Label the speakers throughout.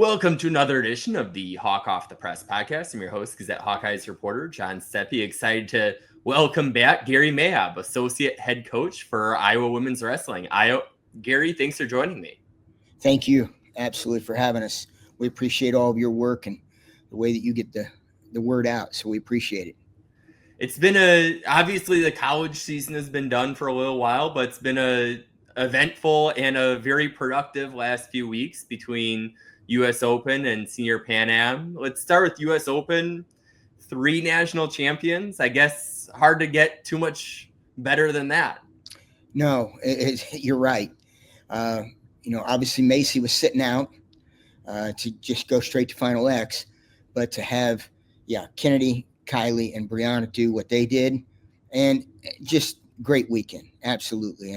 Speaker 1: Welcome to another edition of the Hawk Off the Press podcast. I'm your host, Gazette Hawkeyes reporter John Steppe. Excited to welcome back Gary Mayabb, associate head coach for Iowa Women's Wrestling. Gary, thanks for joining me.
Speaker 2: Thank you, absolutely, for having us. We appreciate all of your work and the way that you get the word out. So we appreciate it.
Speaker 1: It's been obviously the college season has been done for a little while, but it's been a eventful and a very productive last few weeks between U.S. Open and Senior Pan Am. Let's start with U.S. Open. 3 national champions. I guess hard to get too much better than that.
Speaker 2: No, you're right. Obviously Macy was sitting out to just go straight to Final X, but to have, Kennedy, Kylie, and Brianna do what they did, and just great weekend, absolutely.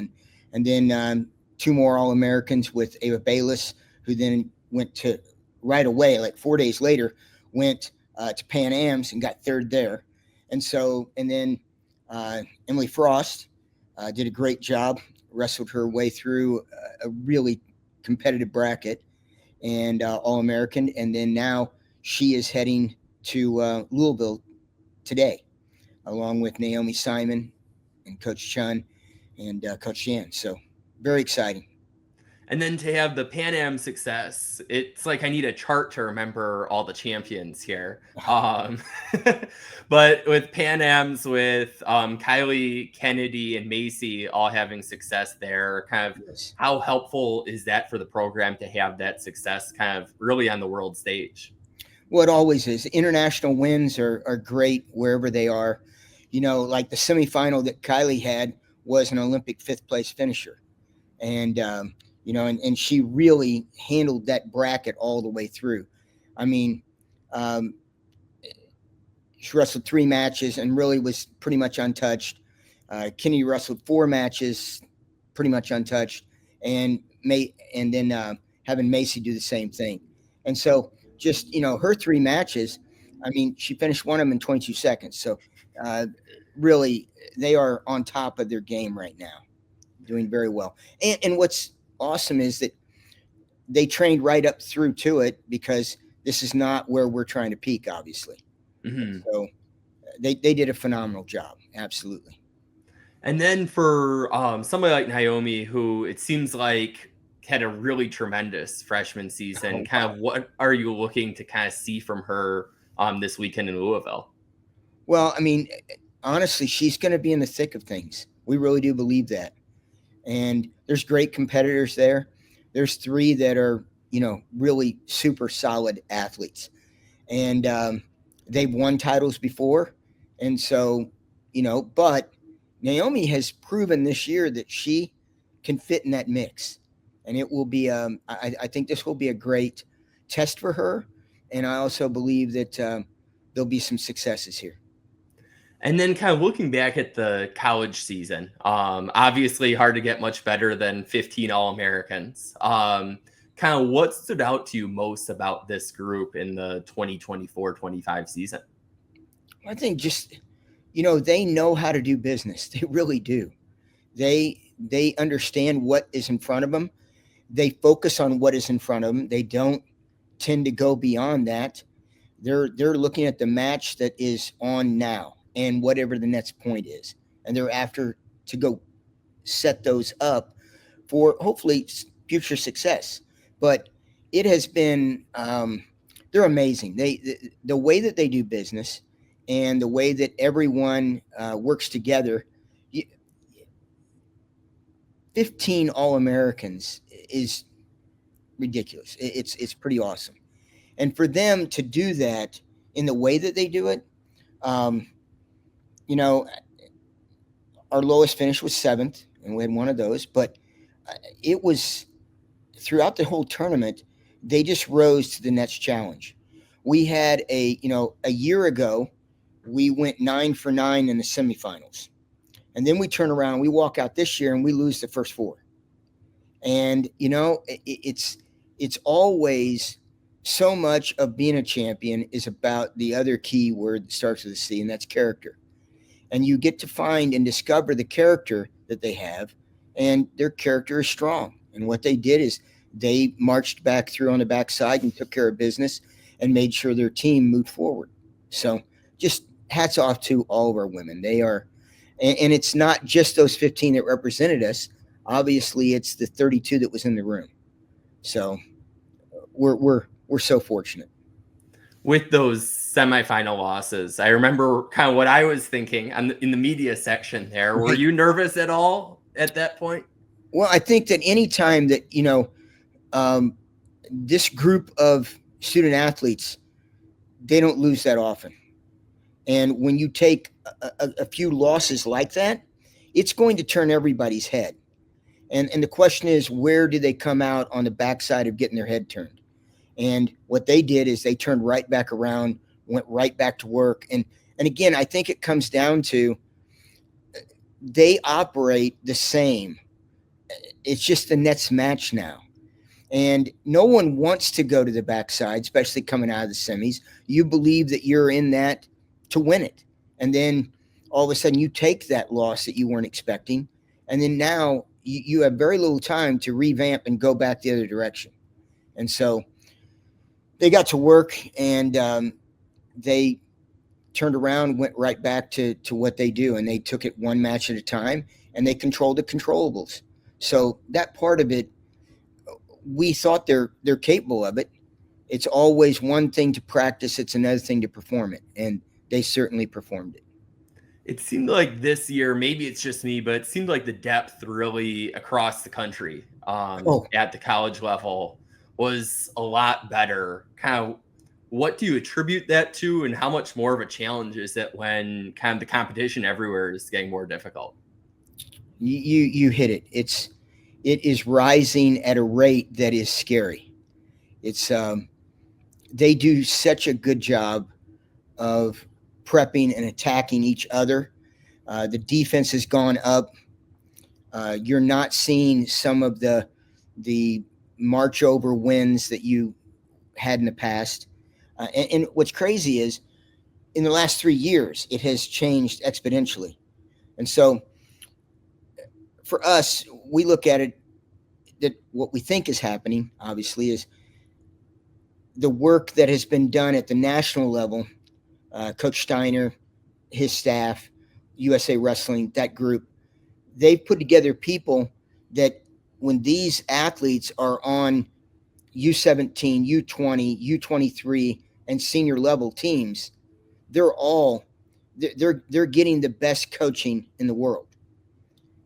Speaker 2: And then 2 more All-Americans with Ava Bayless, who then went to right away, like 4 days later, went to Pan Am's and got 3rd there. And then Emily Frost did a great job, wrestled her way through a really competitive bracket and All-American. And then now she is heading to Louisville today, along with Naomi Simon and Coach Chun and Coach Jan. So very exciting.
Speaker 1: And then to have the Pan Am success, it's like I need a chart to remember all the champions here. But with Pan Ams, with Kylie, Kennedy, and Macy all having success there, kind of how helpful is that for the program to have that success kind of really on the world stage?
Speaker 2: Well, it always is. International wins are great wherever they are. Like the semifinal that Kylie had was an Olympic 5th place finisher. And, and she really handled that bracket all the way through. I mean, she wrestled 3 matches and really was pretty much untouched. Kennedy wrestled 4 matches, pretty much untouched, and then having Macy do the same thing. And so just, her 3 matches, I mean, she finished one of them in 22 seconds. So really, they are on top of their game right now, doing very well. And what's awesome is that they trained right up through to it, because this is not where we're trying to peak, obviously. Mm-hmm. So they did a phenomenal job. Absolutely.
Speaker 1: And then for somebody like Naomi, who it seems like had a really tremendous freshman season, of what are you looking to kind of see from her this weekend in Louisville?
Speaker 2: Well, I mean, honestly, she's going to be in the thick of things. We really do believe that. And there's great competitors there. There's 3 that are, really super solid athletes. And they've won titles before. And so, but Naomi has proven this year that she can fit in that mix. And it will be, I think this will be a great test for her. And I also believe that there'll be some successes here.
Speaker 1: And then kind of looking back at the college season, obviously hard to get much better than 15 All-Americans. Kind of what stood out to you most about this group in the 2024-25 season?
Speaker 2: I think just, they know how to do business. They really do. They understand what is in front of them. They focus on what is in front of them. They don't tend to go beyond that. They're looking at the match that is on now, and whatever the next point is. And they're after to go set those up for hopefully future success. But it has been, they're amazing. The way that they do business and the way that everyone works together, 15 All-Americans is ridiculous. It's pretty awesome. And for them to do that in the way that they do it, our lowest finish was 7th, and we had one of those. But it was throughout the whole tournament, they just rose to the next challenge. We had a year ago, we went 9 for 9 in the semifinals. And then we turn around, we walk out this year, and we lose the first 4. And, it's always so much of being a champion is about the other key word that starts with a C, and that's character. And you get to find and discover the character that they have, and their character is strong. And what they did is they marched back through on the backside and took care of business and made sure their team moved forward. So just hats off to all of our women. They are, and it's not just those 15 that represented us. Obviously, it's the 32 that was in the room. So we're so fortunate.
Speaker 1: With those semifinal losses, I remember kind of what I was thinking in the media section there. Were
Speaker 2: Right.
Speaker 1: you nervous at all at that point?
Speaker 2: Well, I think that any time that, this group of student athletes, they don't lose that often. And when you take a few losses like that, it's going to turn everybody's head. And the question is, where do they come out on the backside of getting their head turned? And what they did is they turned right back around, went right back to work. And again, I think it comes down to they operate the same. It's just the Nets match now. And no one wants to go to the backside, especially coming out of the semis. You believe that you're in that to win it. And then all of a sudden you take that loss that you weren't expecting. And then now you have very little time to revamp and go back the other direction. And so they got to work, and they turned around, went right back to what they do. And they took it one match at a time, and they controlled the controllables. So that part of it, we thought they're capable of it. It's always one thing to practice, it's another thing to perform it, and they certainly performed it.
Speaker 1: It seemed like this year, maybe it's just me, but it seemed like the depth really across the country at the college level was a lot better. Kind of, what do you attribute that to, and how much more of a challenge is it when kind of the competition everywhere is getting more difficult?
Speaker 2: You hit it. It is rising at a rate that is scary. It's they do such a good job of prepping and attacking each other. The defense has gone up. You're not seeing some of the march over wins that you had in the past. And what's crazy is, in the last 3 years, it has changed exponentially. And so, for us, we look at it that what we think is happening, obviously, is the work that has been done at the national level. Coach Steiner, his staff, USA Wrestling, that group, they've put together people that when these athletes are on U17, U20, U23, and senior level teams, they're getting the best coaching in the world.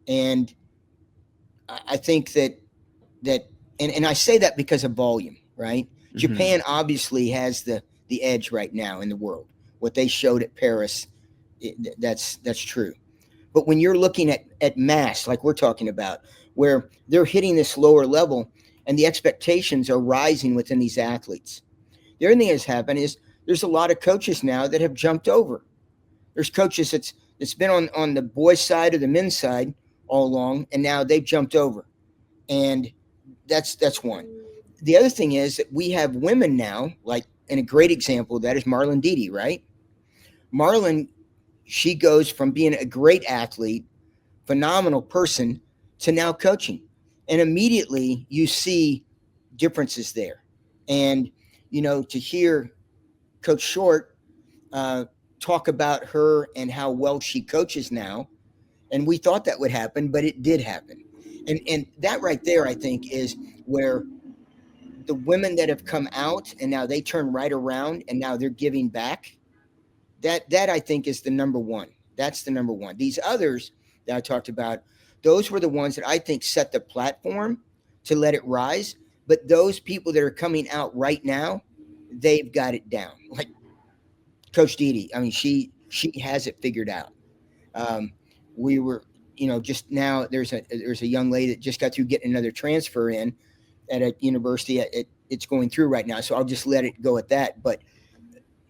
Speaker 2: And I think that and I say that because of volume, right? Mm-hmm. Japan obviously has the edge right now in the world. What they showed at Paris, that's true. But when you're looking at mass, like we're talking about, where they're hitting this lower level and the expectations are rising within these athletes, the other thing that's happened is there's a lot of coaches now that have jumped over. There's coaches that's been on the boys' side or the men's side all along, and now they've jumped over. And that's one. The other thing is that we have women now, like, and a great example of that is Marlon Dede, right? Marlon, she goes from being a great athlete, phenomenal person, to now coaching. And immediately you see differences there. And, to hear Coach Short talk about her and how well she coaches now, and we thought that would happen, but it did happen. And that right there, I think, is where the women that have come out and now they turn right around and now they're giving back. That I think is the number one. That's the number one. These others that I talked about, those were the ones that I think set the platform to let it rise. But those people that are coming out right now, they've got it down. Like Coach Dede, I mean, she has it figured out. We were, just now there's a young lady that just got through getting another transfer in at a university. It's going through right now, so I'll just let it go at that. But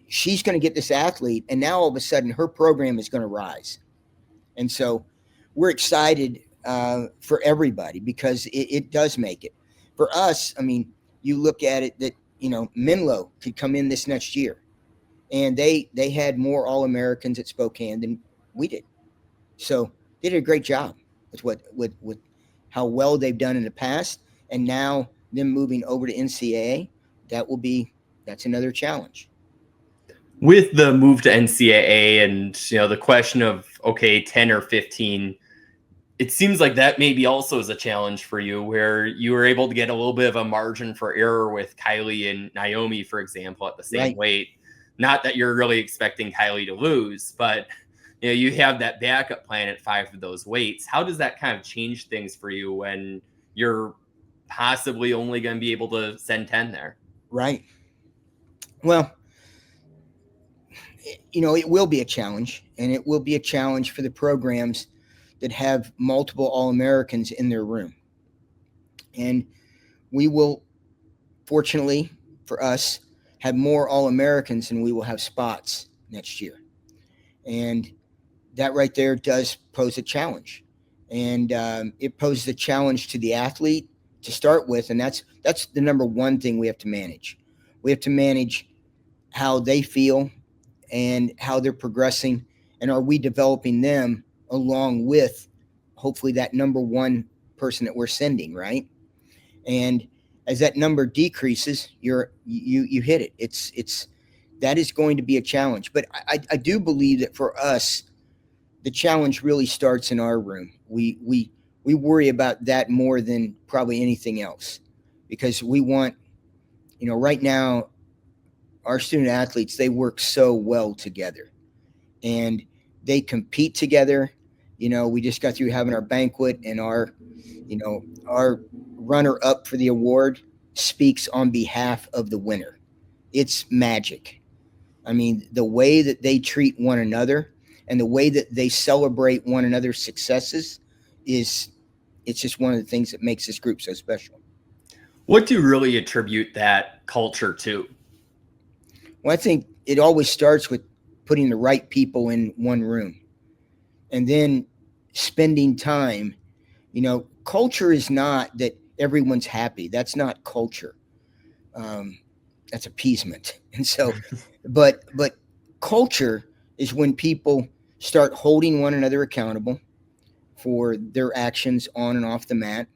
Speaker 2: she's going to get this athlete, and now all of a sudden her program is going to rise. And so we're excited for everybody because it does make it. For us, I mean, you look at it that, Menlo could come in this next year, and they had more All-Americans at Spokane than we did. So they did a great job with how well they've done in the past. And now them moving over to NCAA, that's another challenge.
Speaker 1: With the move to NCAA and the question of, okay, 10 or 15, it seems like that maybe also is a challenge for you, where you were able to get a little bit of a margin for error with Kylie and Naomi, for example, at the same
Speaker 2: Right.
Speaker 1: weight. Not that you're really expecting Kylie to lose, but you have that backup plan at 5 of those weights. How does that kind of change things for you when you're possibly only going to be able to send 10 there?
Speaker 2: Right. Well, it will be a challenge, and it will be a challenge for the programs that have multiple All-Americans in their room. And we will, fortunately for us, have more All-Americans than we will have spots next year. And that right there does pose a challenge. And it poses a challenge to the athlete to start with, and that's the number one thing we have to manage. We have to manage how they feel and how they're progressing, and are we developing them along with hopefully that number one person that we're sending, right? And as that number decreases, you hit it. It's that is going to be a challenge. But I do believe that for us, the challenge really starts in our room. We worry about that more than probably anything else, because we want, right now, our student athletes, they work so well together, and they compete together. We just got through having our banquet, and our runner up for the award speaks on behalf of the winner. It's magic. I mean, the way that they treat one another and the way that they celebrate one another's successes it's just one of the things that makes this group so special.
Speaker 1: What do you really attribute that culture to?
Speaker 2: Well, I think it always starts with putting the right people in one room, and then spending time. Culture is not that everyone's happy. That's not culture. That's appeasement. And so, but culture is when people start holding one another accountable for their actions on and off the mat.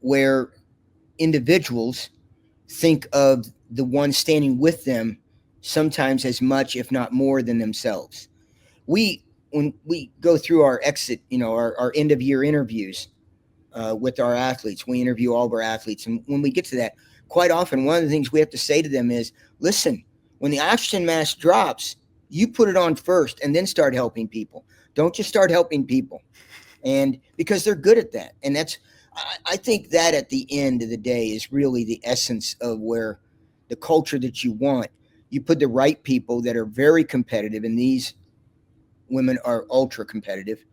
Speaker 2: Where individuals think of the one standing with them sometimes as much, if not more, than themselves. When we go through our exit, our end of year interviews with our athletes, we interview all of our athletes. And when we get to that, quite often, one of the things we have to say to them is, listen, when the oxygen mask drops, you put it on first and then start helping people. Don't just start helping people. And because they're good at that. And I think that at the end of the day is really the essence of where the culture that you want. You put the right people that are very competitive, and these women are ultra competitive,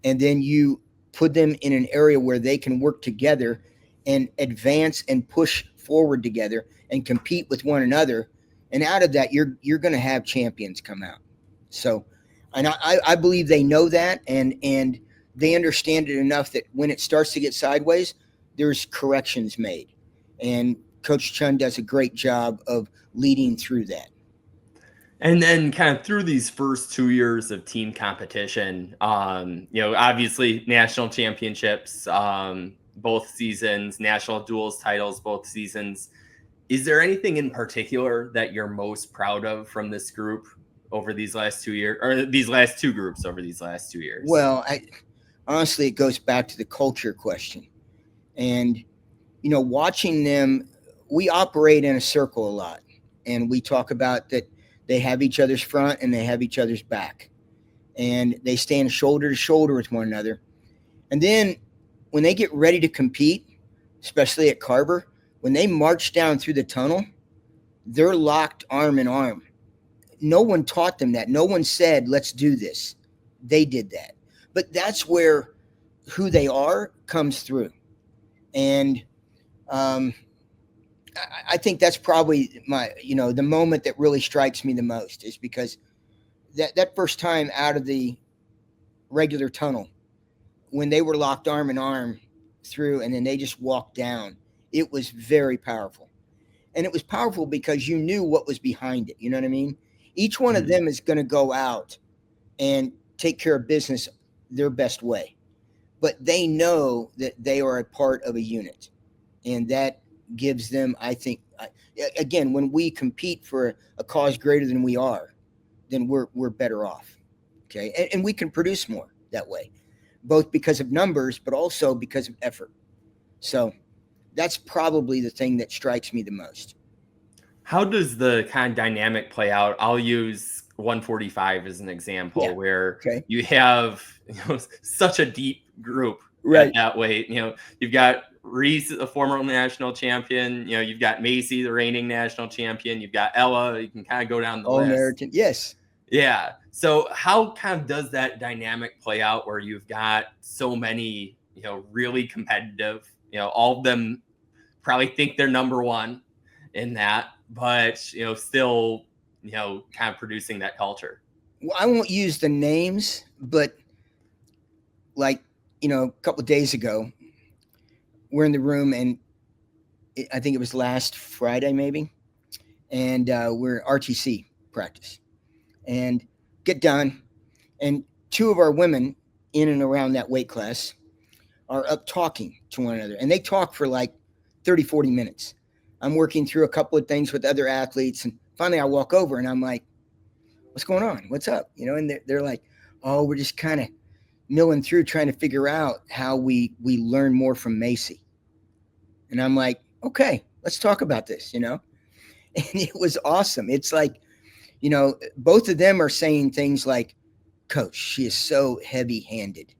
Speaker 2: and then you put them in an area where they can work together and advance and push forward together and compete with one another. And out of that, you're going to have champions come out. So, and I believe they know that, and they understand it enough that when it starts to get sideways, there's corrections made. And Coach Chun does a great job of leading through that.
Speaker 1: And then kind of through these first 2 years of team competition, obviously national championships, both seasons, national duels titles, both seasons. Is there anything in particular that you're most proud of from this group over these last 2 years, or these last two groups over these last 2 years?
Speaker 2: Well, honestly, it goes back to the culture question. And, watching them, we operate in a circle a lot. And we talk about that they have each other's front and they have each other's back. And they stand shoulder to shoulder with one another. And then when they get ready to compete, especially at Carver, when they march down through the tunnel, they're locked arm in arm. No one taught them that. No one said, let's do this. They did that. But that's where who they are comes through. And I think that's probably the moment that really strikes me the most, is because that first time out of the regular tunnel, when they were locked arm in arm through, and then they just walked down, it was very powerful. And it was powerful because you knew what was behind it. You know what I mean? Each one of them is going to go out and take care of business their best way. but they know that they are a part of a unit, and that gives them, I think, again, when we compete for a cause greater than we are, then we're better off. Okay, and we can produce more that way, both because of numbers, but also because of effort. So that's probably the thing that strikes me the most.
Speaker 1: How does the kind of dynamic play out? I'll use 145 as an
Speaker 2: Yeah.
Speaker 1: example, where
Speaker 2: Okay.
Speaker 1: you have such a deep group at
Speaker 2: Right.
Speaker 1: that weight. You've got Reese, a former national champion. You've got Macy, the reigning national champion. You've got Ella. You can kind of go down the
Speaker 2: All
Speaker 1: list.
Speaker 2: American. Yes.
Speaker 1: Yeah. So how kind of does that dynamic play out where you've got so many, really competitive, all of them probably think they're number one in that, but, still, kind of producing that culture.
Speaker 2: Well, I won't use the names, but like, a couple of days ago, we're in the room, and I think it was last Friday, maybe, and we're RTC practice, and get done, and two of our women in and around that weight class are up talking to one another, and they talk for like 30, 40 minutes. I'm working through a couple of things with other athletes, and finally I walk over and I'm like, what's going on? What's up? And they're like, oh, we're just kind of milling through trying to figure out how we learn more from Macy. And I'm like, okay, let's talk about this. And it was awesome. It's like, both of them are saying things like, coach, she is so heavy handed.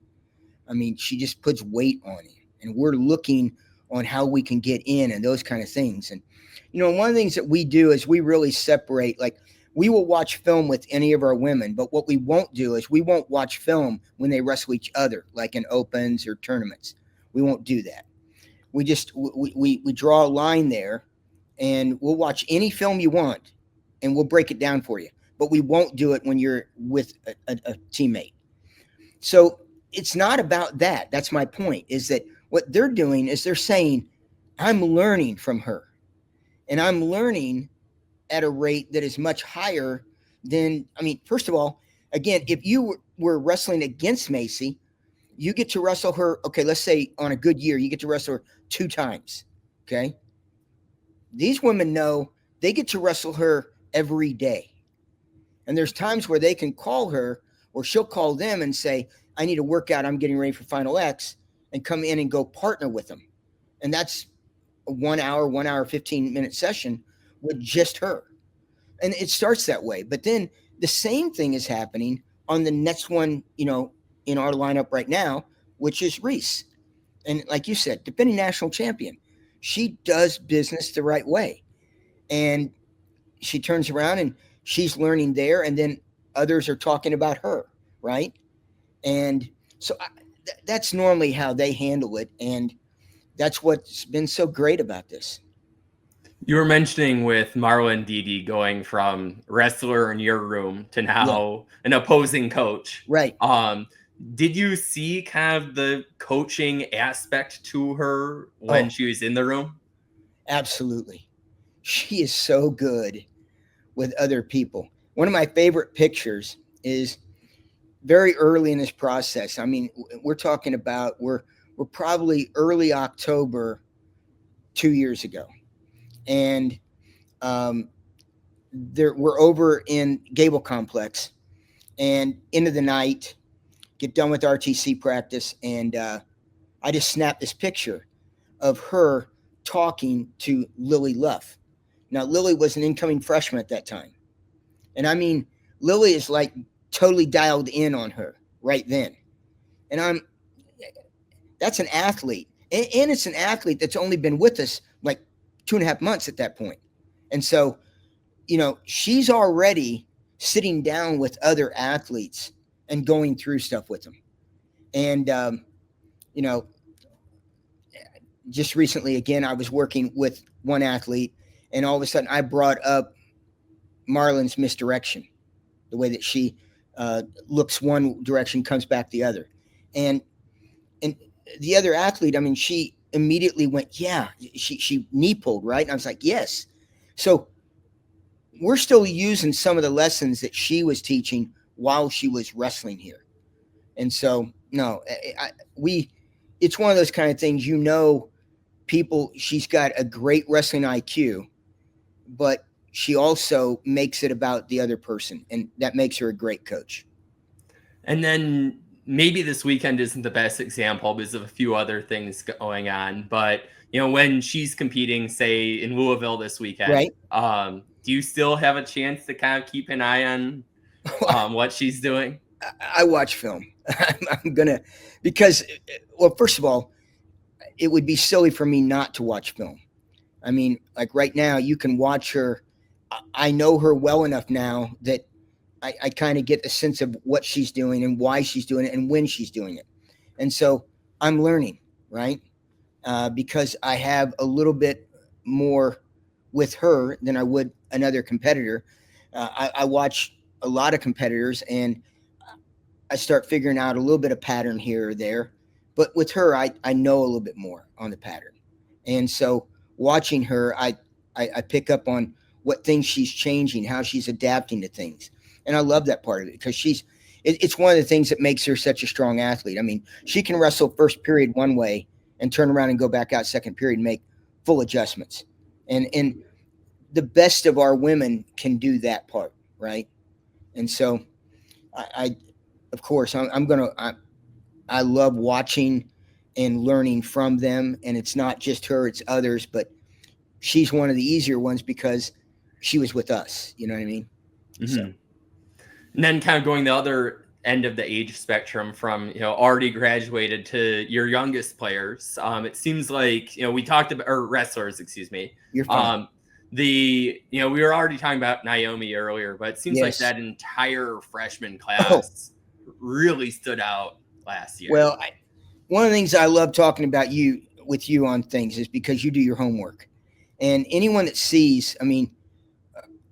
Speaker 2: I mean, she just puts weight on it, and we're looking on how we can get in and those kind of things. And one of the things that we do is we really separate. Like, we will watch film with any of our women, but what we won't do is we won't watch film when they wrestle each other, like in opens or tournaments. We won't do that. We just we draw a line there, and we'll watch any film you want, and we'll break it down for you. But we won't do it when you're with a teammate. So it's not about that. That's my point, is that what they're doing is they're saying, I'm learning from her, and I'm learning at a rate that is much higher than, I mean, first of all, again, if you were wrestling against Macy, you get to wrestle her. Okay, let's say on a good year, you get to wrestle her 2 times. Okay. These women know they get to wrestle her every day. And there's times where they can call her, or she'll call them and say, I need a workout. I'm getting ready for Final X, and come in and go partner with them. And that's a 1 hour, 15-minute session with just her. And it starts that way. But then the same thing is happening on the next one, in our lineup right now, which is Reese. And like you said, defending national champion. She does business the right way. And she turns around and she's learning there, and then others are talking about her, right? And so that's normally how they handle it, and that's what's been so great about this.
Speaker 1: You were mentioning with Marla and Didi going from wrestler in your room to now an opposing coach.
Speaker 2: Right.
Speaker 1: Did you see kind of the coaching aspect to her when she was in the room?
Speaker 2: Absolutely. She is so good with other people. One of my favorite pictures is very early in this process. I mean, we're talking about we're probably early October 2 years ago, and we're over in Gable Complex, and into the night, get done with RTC practice, and I just snapped this picture of her talking to Lily Luff. Now, Lily was an incoming freshman at that time, and I mean, Lily is like totally dialed in on her right then. And that's an athlete. And it's an athlete that's only been with us like 2.5 months at that point. And so, she's already sitting down with other athletes and going through stuff with them. And, just recently, again, I was working with one athlete, and all of a sudden I brought up Marlon's misdirection, the way that she looks one direction, comes back the other. And the other athlete, I mean, she immediately went, yeah, she knee pulled, right? And I was like, yes. So we're still using some of the lessons that she was teaching while she was wrestling here. And so, no, it's one of those kind of things, she's got a great wrestling IQ, but she also makes it about the other person, and that makes her a great coach.
Speaker 1: And then maybe this weekend isn't the best example because of a few other things going on, but when she's competing, say in Louisville this weekend,
Speaker 2: Right.
Speaker 1: do you still have a chance to kind of keep an eye on what she's doing?
Speaker 2: I watch film. I'm gonna, because, well, first of all, it would be silly for me not to watch film. I mean, like right now, you can watch her. I know her well enough now that I kind of get a sense of what she's doing and why she's doing it and when she's doing it. And so I'm learning, right? Because I have a little bit more with her than I would another competitor. I watch a lot of competitors, and I start figuring out a little bit of pattern here or there. But with her, I know a little bit more on the pattern. And so watching her, I pick up on what things she's changing, how she's adapting to things. And I love that part of it, because it's one of the things that makes her such a strong athlete. I mean, she can wrestle first period one way and turn around and go back out second period and make full adjustments. And the best of our women can do that part, right? And so I of course, I love watching and learning from them. And it's not just her, it's others, but she's one of the easier ones because she was with us. You know what I mean?
Speaker 1: Mm-hmm.
Speaker 2: So.
Speaker 1: And then kind of going the other end of the age spectrum from, already graduated to your youngest players. It seems like, we talked about, or wrestlers, excuse me.
Speaker 2: You're fine.
Speaker 1: We were already talking about Naomi earlier, but it seems like that entire freshman class really stood out last year.
Speaker 2: Well, one of the things I love talking about with you on things is because you do your homework. And anyone that sees, I mean,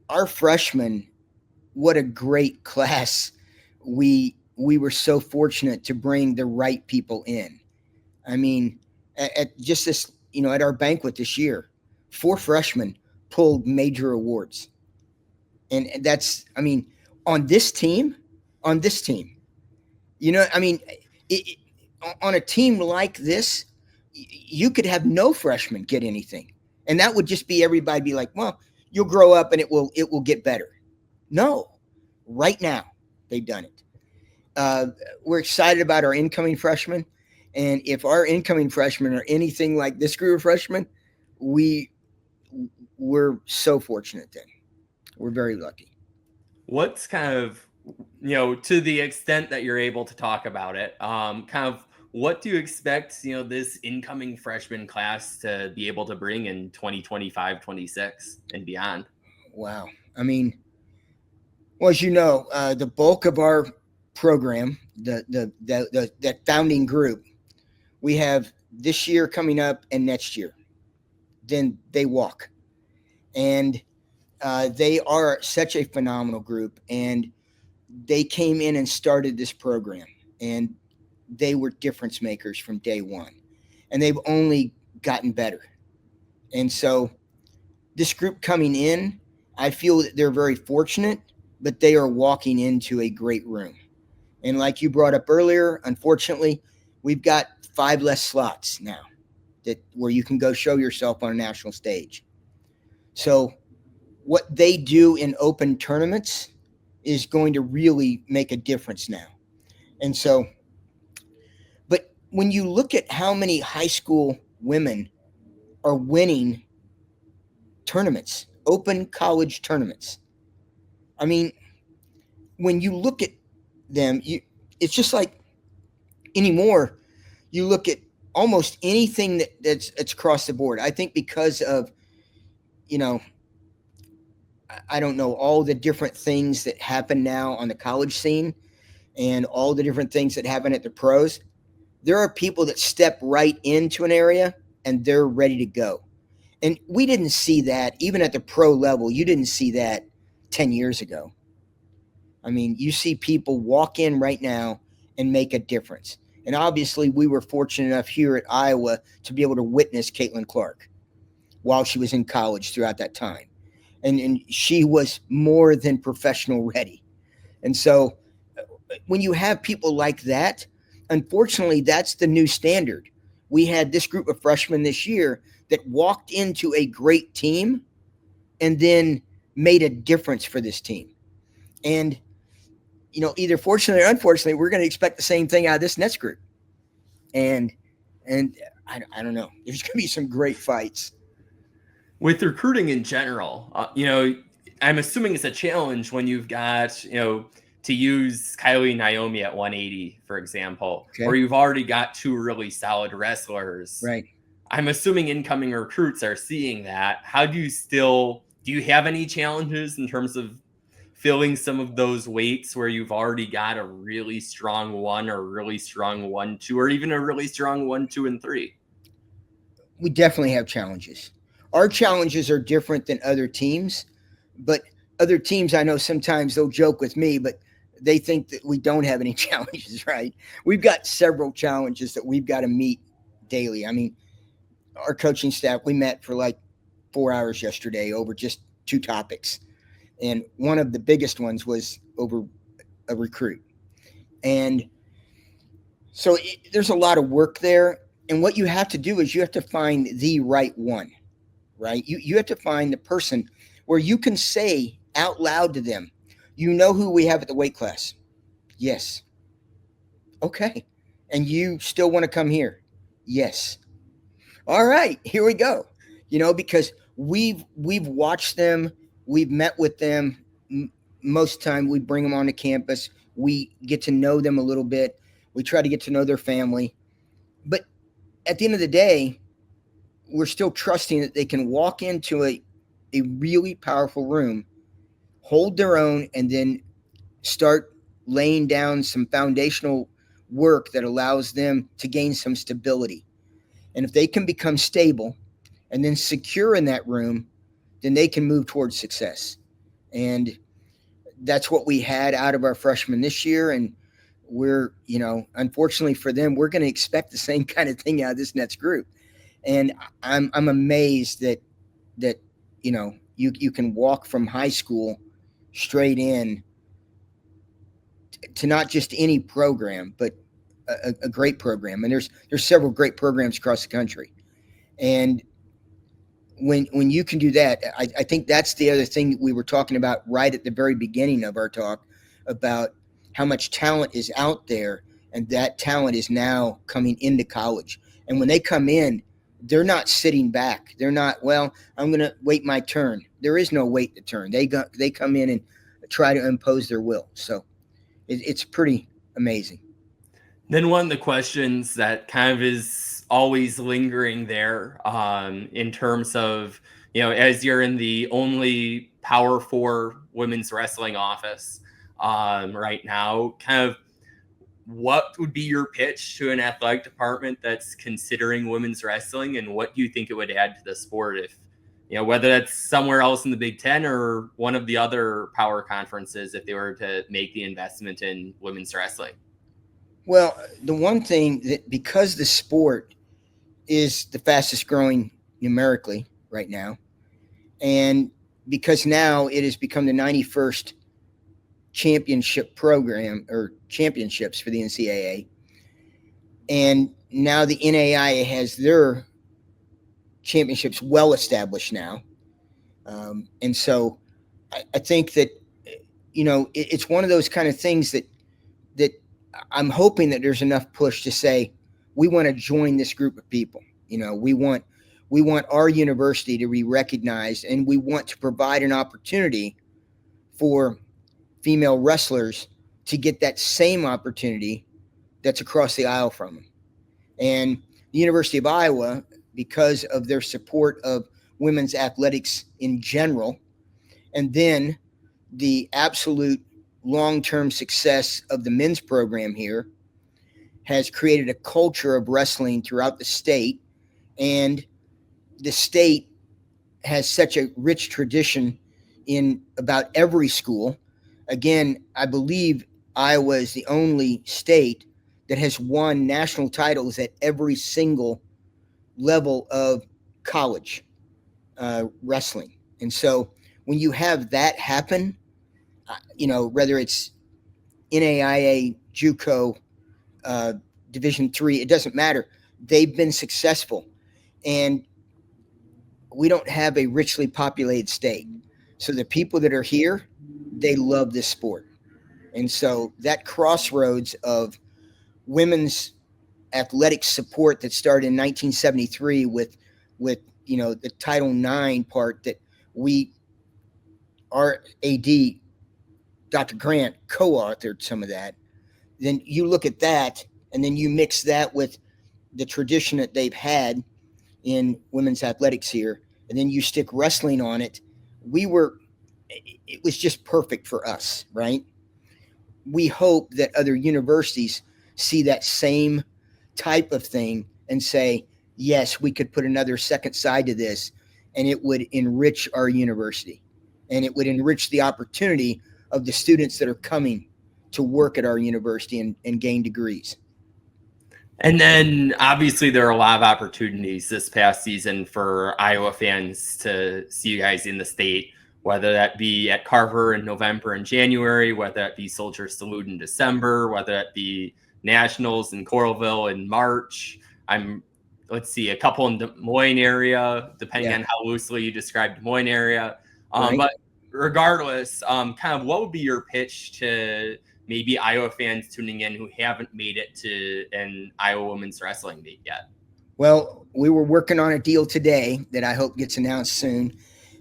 Speaker 2: our freshmen, what a great class. We were so fortunate to bring the right people in. I mean, at just this, at our banquet this year, 4 freshmen pulled major awards. And that's, I mean, on this team, I mean, on a team like this, you could have no freshmen get anything. And that would just be everybody be like, well, you'll grow up and it will get better. No, right now they've done it. We're excited about our incoming freshmen. And if our incoming freshmen are anything like this group of freshmen, we're so fortunate then. We're very lucky.
Speaker 1: What's kind of, to the extent that you're able to talk about it, kind of what do you expect, this incoming freshman class to be able to bring in 2025, 26 and beyond?
Speaker 2: Wow. I mean, well, as you know, the bulk of our program, that founding group, we have this year coming up and next year. Then they walk. And they are such a phenomenal group. And they came in and started this program. And they were difference makers from day one. And they've only gotten better. And so this group coming in, I feel that they're very fortunate, but they are walking into a great room. And like you brought up earlier, unfortunately, we've got 5 less slots now where you can go show yourself on a national stage. So what they do in open tournaments is going to really make a difference now. And so, but when you look at how many high school women are winning tournaments, open college tournaments, I mean, when you look at them, it's just like anymore, you look at almost anything that's across the board. I think because of, I don't know, all the different things that happen now on the college scene and all the different things that happen at the pros, there are people that step right into an area and they're ready to go. And we didn't see that even at the pro level. You didn't see that 10 years ago. I mean, you see people walk in right now and make a difference. And obviously we were fortunate enough here at Iowa to be able to witness Caitlin Clark while she was in college throughout that time. And she was more than professional ready. And so when you have people like that, unfortunately, that's the new standard. we had this group of freshmen this year that walked into a great team and then made a difference for this team. And, either fortunately or unfortunately, we're going to expect the same thing out of this next group. And I don't know. There's going to be some great fights.
Speaker 1: With recruiting in general, I'm assuming it's a challenge when you've got, to use Kylie and Naomi at 180, for example,
Speaker 2: Okay.
Speaker 1: or you've already got two really solid wrestlers.
Speaker 2: Right.
Speaker 1: I'm assuming incoming recruits are seeing that. How do you have any challenges in terms of filling some of those weights where you've already got a really strong 1 or really strong 1, 2, or even a really strong 1, 2, and 3?
Speaker 2: We definitely have challenges. Our challenges are different than other teams, but other teams, I know sometimes they'll joke with me, but they think that we don't have any challenges, right? We've got several challenges that we've got to meet daily. I mean, our coaching staff, we met for like 4 hours yesterday over just 2 topics. And one of the biggest ones was over a recruit. And so there's a lot of work there. And what you have to do is you have to find the right one, right? You have to find the person where you can say out loud to them, you know who we have at the weight class? Yes. Okay. And you still want to come here? Yes. All right, here we go. Because we've watched them, we've met with them. Most time we bring them onto campus. We get to know them a little bit. We try to get to know their family. But at the end of the day, we're still trusting that they can walk into a really powerful room, hold their own, and then start laying down some foundational work that allows them to gain some stability. And if they can become stable and then secure in that room, then they can move towards success. And that's what we had out of our freshmen this year. And we're, unfortunately for them, we're going to expect the same kind of thing out of this next group. And I'm amazed that you can walk from high school straight in to not just any program, but a great program. And there's several great programs across the country. And when you can do that, I think that's the other thing that we were talking about right at the very beginning of our talk about how much talent is out there, and that talent is now coming into college. And when they come in, they're not sitting back. They're not, well, I'm going to wait my turn. There is no wait to turn. They come in and try to impose their will. So it's pretty amazing.
Speaker 1: Then one of the questions that kind of is always lingering there in terms of, as you're in the only Power 4 women's wrestling office right now, kind of what would be your pitch to an athletic department that's considering women's wrestling, and what do you think it would add to the sport if, whether that's somewhere else in the Big Ten or one of the other power conferences, if they were to make the investment in women's wrestling?
Speaker 2: Well, the one thing that, because the sport is the fastest growing numerically right now, and because now it has become the 91st championship program or championships for the NCAA, and now the NAIA has their championships well established now. And so I think that, it's one of those kind of things that I'm hoping that there's enough push to say, we want to join this group of people. We want our university to be recognized, and we want to provide an opportunity for female wrestlers to get that same opportunity that's across the aisle from them. And the University of Iowa, because of their support of women's athletics in general, and then the absolute long-term success of the men's program here, has created a culture of wrestling throughout the state. And the state has such a rich tradition in about every school. Again, I believe Iowa is the only state that has won national titles at every single level of college wrestling. And so when you have that happen, whether it's NAIA, JUCO, Division III, it doesn't matter. they've been successful. And we don't have a richly populated state. So the people that are here, they love this sport. And so that crossroads of women's athletic support that started in 1973 with the Title IX part that we our AD Dr. Grant co-authored some of that. Then you look at that, and then you mix that with the tradition that they've had in women's athletics here, and then you stick wrestling on it. It was just perfect for us, right? We hope that other universities see that same type of thing and say, yes, we could put another second side to this, and it would enrich our university, and it would enrich the opportunity of the students that are coming to work at our university and gain degrees.
Speaker 1: And then obviously there are a lot of opportunities this past season for Iowa fans to see you guys in the state, whether that be at Carver in November and January, whether that be Soldier Salute in December, whether that be Nationals in Coralville in March. Let's see, a couple in Des Moines area, depending on how loosely you describe Des Moines area.
Speaker 2: Right.
Speaker 1: But regardless, kind of what would be your pitch to maybe Iowa fans tuning in who haven't made it to an Iowa women's wrestling meet yet?
Speaker 2: Well, we were working on a deal today that I hope gets announced soon.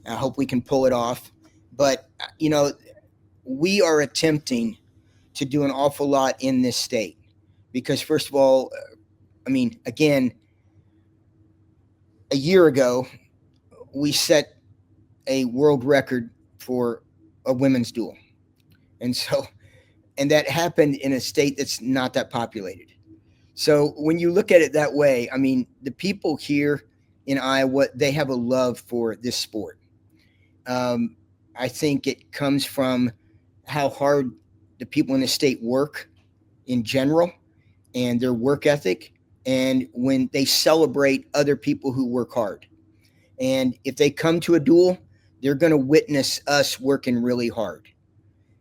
Speaker 2: I hope we can pull it off. But, we are attempting to do an awful lot in this state because, first of all, again, a year ago, we set a world record for a women's duel. And that happened in a state that's not that populated. So when you look at it that way, the people here in Iowa, they have a love for this sport. I think it comes from how hard the people in the state work in general and their work ethic, and when they celebrate other people who work hard. And if they come to a duel, they're going to witness us working really hard.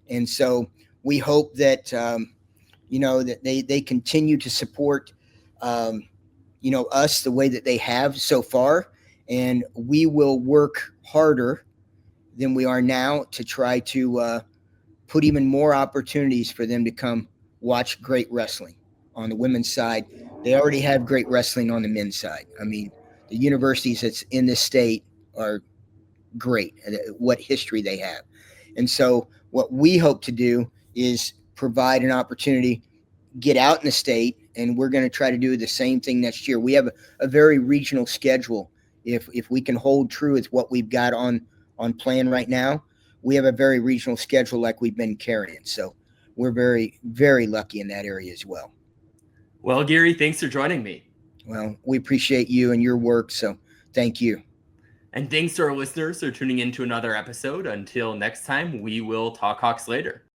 Speaker 2: And so we hope that, that they continue to support, us the way that they have so far. And we will work harder than we are now to try to put even more opportunities for them to come watch great wrestling on the women's side. They already have great wrestling on the men's side. The universities that's in this state are great at what history they have. And so what we hope to do is provide an opportunity, get out in the state, and we're going to try to do the same thing next year. We have a very regional schedule. If we can hold true with what we've got on plan right now, we have a very regional schedule like we've been carrying. So we're very, very lucky in that area as well.
Speaker 1: Well, Gary, thanks for joining me.
Speaker 2: Well, we appreciate you and your work, so thank you.
Speaker 1: And thanks to our listeners for tuning in to another episode. Until next time, we will talk Hawks later.